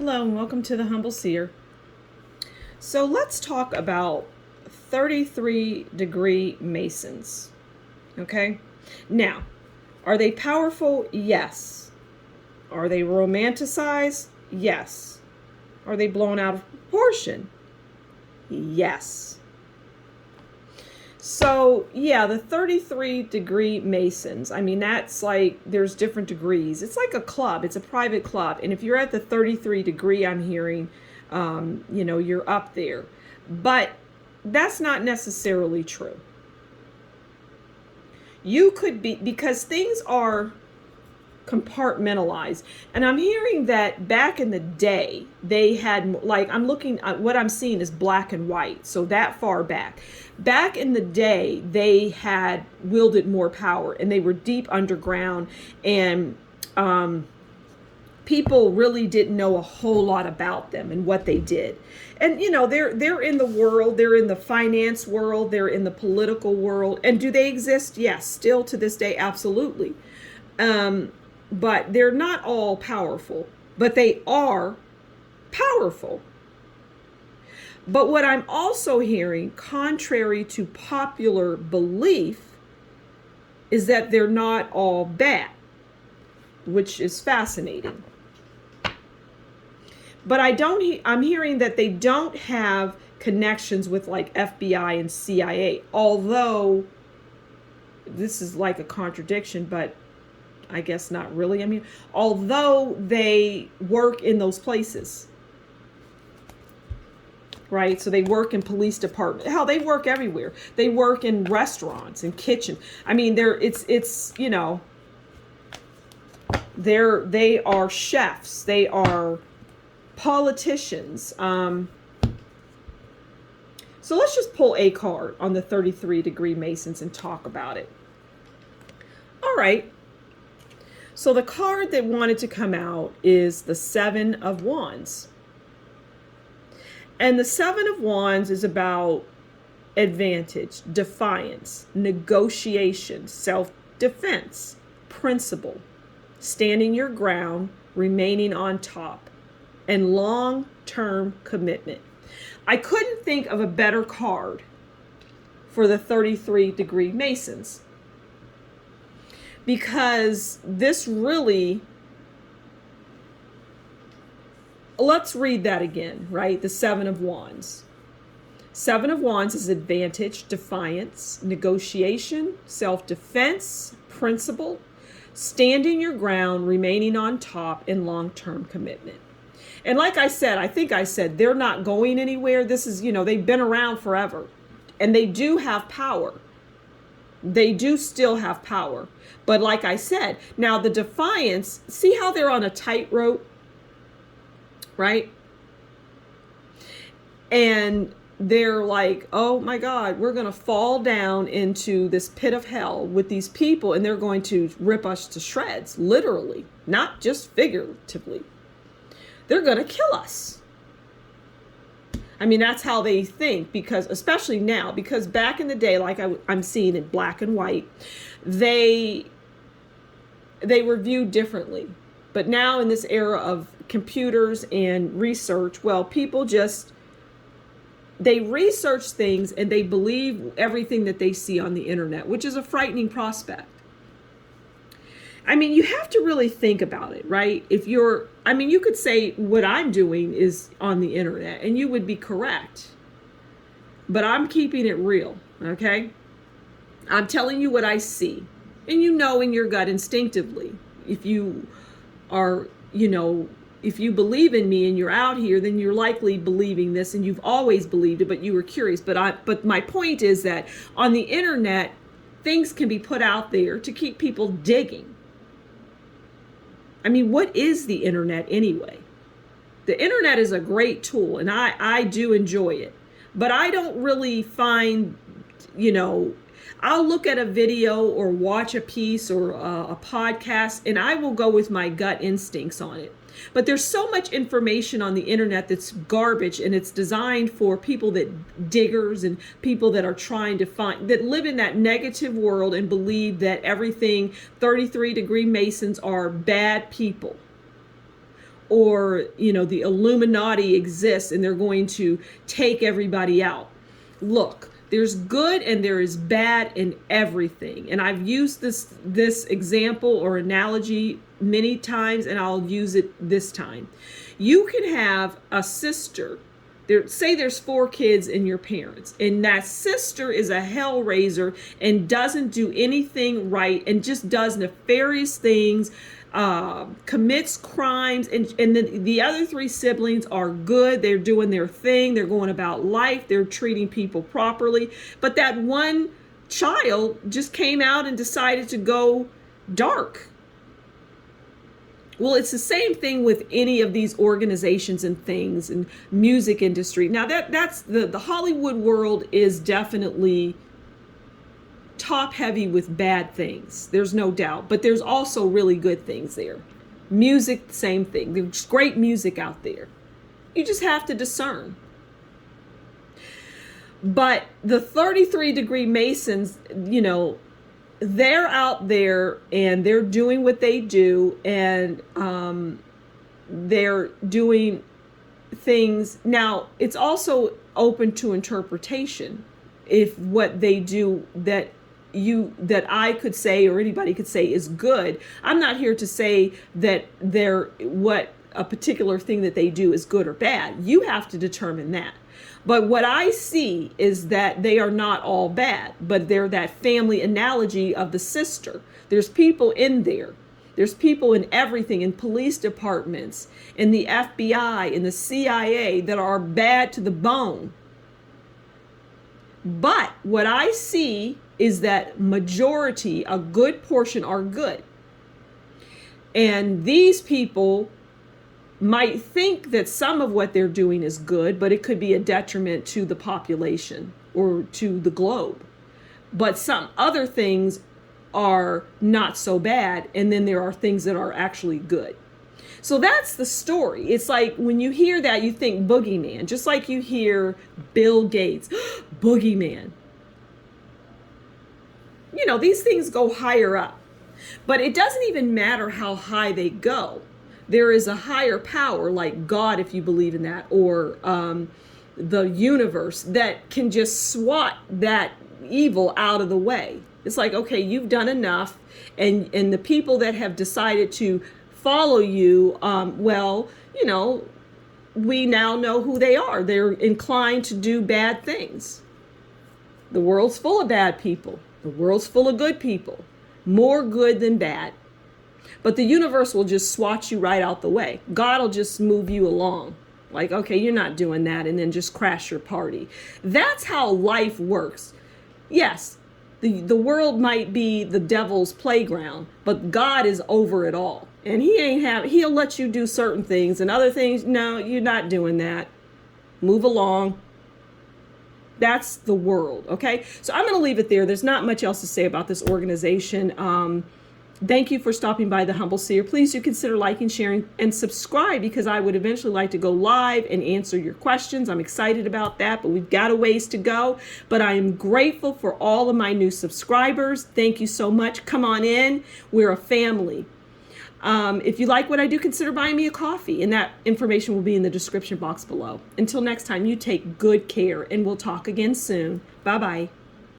Hello and welcome to the Humble Seer. So let's talk about 33-degree Masons. Okay? Now, are they powerful? Yes. Are they romanticized? Yes. Are they blown out of proportion? Yes. So, yeah, the 33-degree Masons, I mean, that's like, there's different degrees. It's like a club, it's a private club. And if you're at the 33 degree, I'm hearing, you're up there. But that's not necessarily true. You could be, because things are compartmentalized. And I'm hearing that back in the day, they had, like, I'm looking at what I'm seeing is black and white. So that far back. Back in the day, they had wielded more power and they were deep underground, and people really didn't know a whole lot about them and what they did. And they're in the world, they're in the finance world, they're in the political world. And do they exist? Yes, still to this day, absolutely. But they're not all powerful, but they are powerful. But what I'm also hearing, contrary to popular belief, is that they're not all bad, which is fascinating. But I'm hearing that they don't have connections with like FBI and CIA, although this is like a contradiction, but I guess not really. I mean, although they work in those places, right? So they work in police department. Hell, they work everywhere. They work in restaurants and kitchen. I mean, they are chefs. They are politicians. So let's just pull a card on the 33-degree Masons and talk about it. All right. So the card that wanted to come out is the Seven of Wands. And the Seven of Wands is about advantage, defiance, negotiation, self-defense, principle, standing your ground, remaining on top, and long-term commitment. I couldn't think of a better card for the 33-degree Masons, because this really, let's read that again, right? The Seven of Wands. Seven of Wands is advantage, defiance, negotiation, self-defense, principle, standing your ground, remaining on top, and long-term commitment. And like I said, I think I said, they're not going anywhere. This is, they've been around forever, and they do have power. They do still have power. But like I said, now the defiance, see how they're on a tightrope, right? And they're like, oh my God, we're going to fall down into this pit of hell with these people, and they're going to rip us to shreds, literally, not just figuratively. They're going to kill us. I mean, that's how they think, because especially now, because back in the day, like I'm seeing in black and white, they were viewed differently. But now in this era of computers and research, well, people they research things and they believe everything that they see on the internet, which is a frightening prospect. I mean, you have to really think about it, right? You could say what I'm doing is on the internet, and you would be correct. But I'm keeping it real, okay? I'm telling you what I see. And you know in your gut instinctively, if you are, if you believe in me and you're out here, then you're likely believing this, and you've always believed it, but you were curious. But my point is that on the internet, things can be put out there to keep people digging. I mean, what is the internet anyway? The internet is a great tool, and I do enjoy it. But I don't really find, I'll look at a video or watch a piece or a podcast, and I will go with my gut instincts on it. But there's so much information on the internet that's garbage, and it's designed for people diggers and people that are trying to that live in that negative world and believe that everything 33-degree Masons are bad people. or, the Illuminati exists and they're going to take everybody out. Look, there's good and there is bad in everything. And I've used this example or analogy many times, and I'll use it this time. You can have a sister. Say there's 4 kids in your parents, and that sister is a hellraiser and doesn't do anything right and just does nefarious things, commits crimes, and then the other 3 siblings are good. They're doing their thing. They're going about life. They're treating people properly. But that one child just came out and decided to go dark. Well, it's the same thing with any of these organizations and things and music industry. Now that's the Hollywood world is definitely top heavy with bad things. There's no doubt, but there's also really good things there. Music, same thing. There's great music out there. You just have to discern. But the 33-degree Masons, they're out there and they're doing what they do, and they're doing things. Now, it's also open to interpretation if what they do that I could say or anybody could say is good. I'm not here to say that what a particular thing that they do is good or bad. You have to determine that. But what I see is that they are not all bad, but they're that family analogy of the sister. There's people in there. There's people in everything, in police departments, in the FBI, in the CIA, that are bad to the bone. But what I see is that majority, a good portion, are good. And these people might think that some of what they're doing is good, but it could be a detriment to the population or to the globe. But some other things are not so bad, and then there are things that are actually good. So that's the story. It's like when you hear that, you think boogeyman, just like you hear Bill Gates, boogeyman. These things go higher up, but it doesn't even matter how high they go. There is a higher power, like God, if you believe in that, or the universe, that can just swat that evil out of the way. It's like, okay, you've done enough, and the people that have decided to follow you, we now know who they are. They're inclined to do bad things. The world's full of bad people. The world's full of good people. More good than bad. But the universe will just swat you right out the way. God will just move you along. Like, okay, you're not doing that, and then just crash your party. That's how life works. Yes, the world might be the devil's playground, but God is over it all. And he'll let you do certain things, and other things, no, you're not doing that. Move along. That's the world, okay? So I'm going to leave it there. There's not much else to say about this organization. Thank you for stopping by the Humble Seer. Please do consider liking, sharing, and subscribe, because I would eventually like to go live and answer your questions. I'm excited about that, but we've got a ways to go. But I am grateful for all of my new subscribers. Thank you so much. Come on in. We're a family. If you like what I do, consider buying me a coffee, and that information will be in the description box below. Until next time, you take good care, and we'll talk again soon. Bye-bye.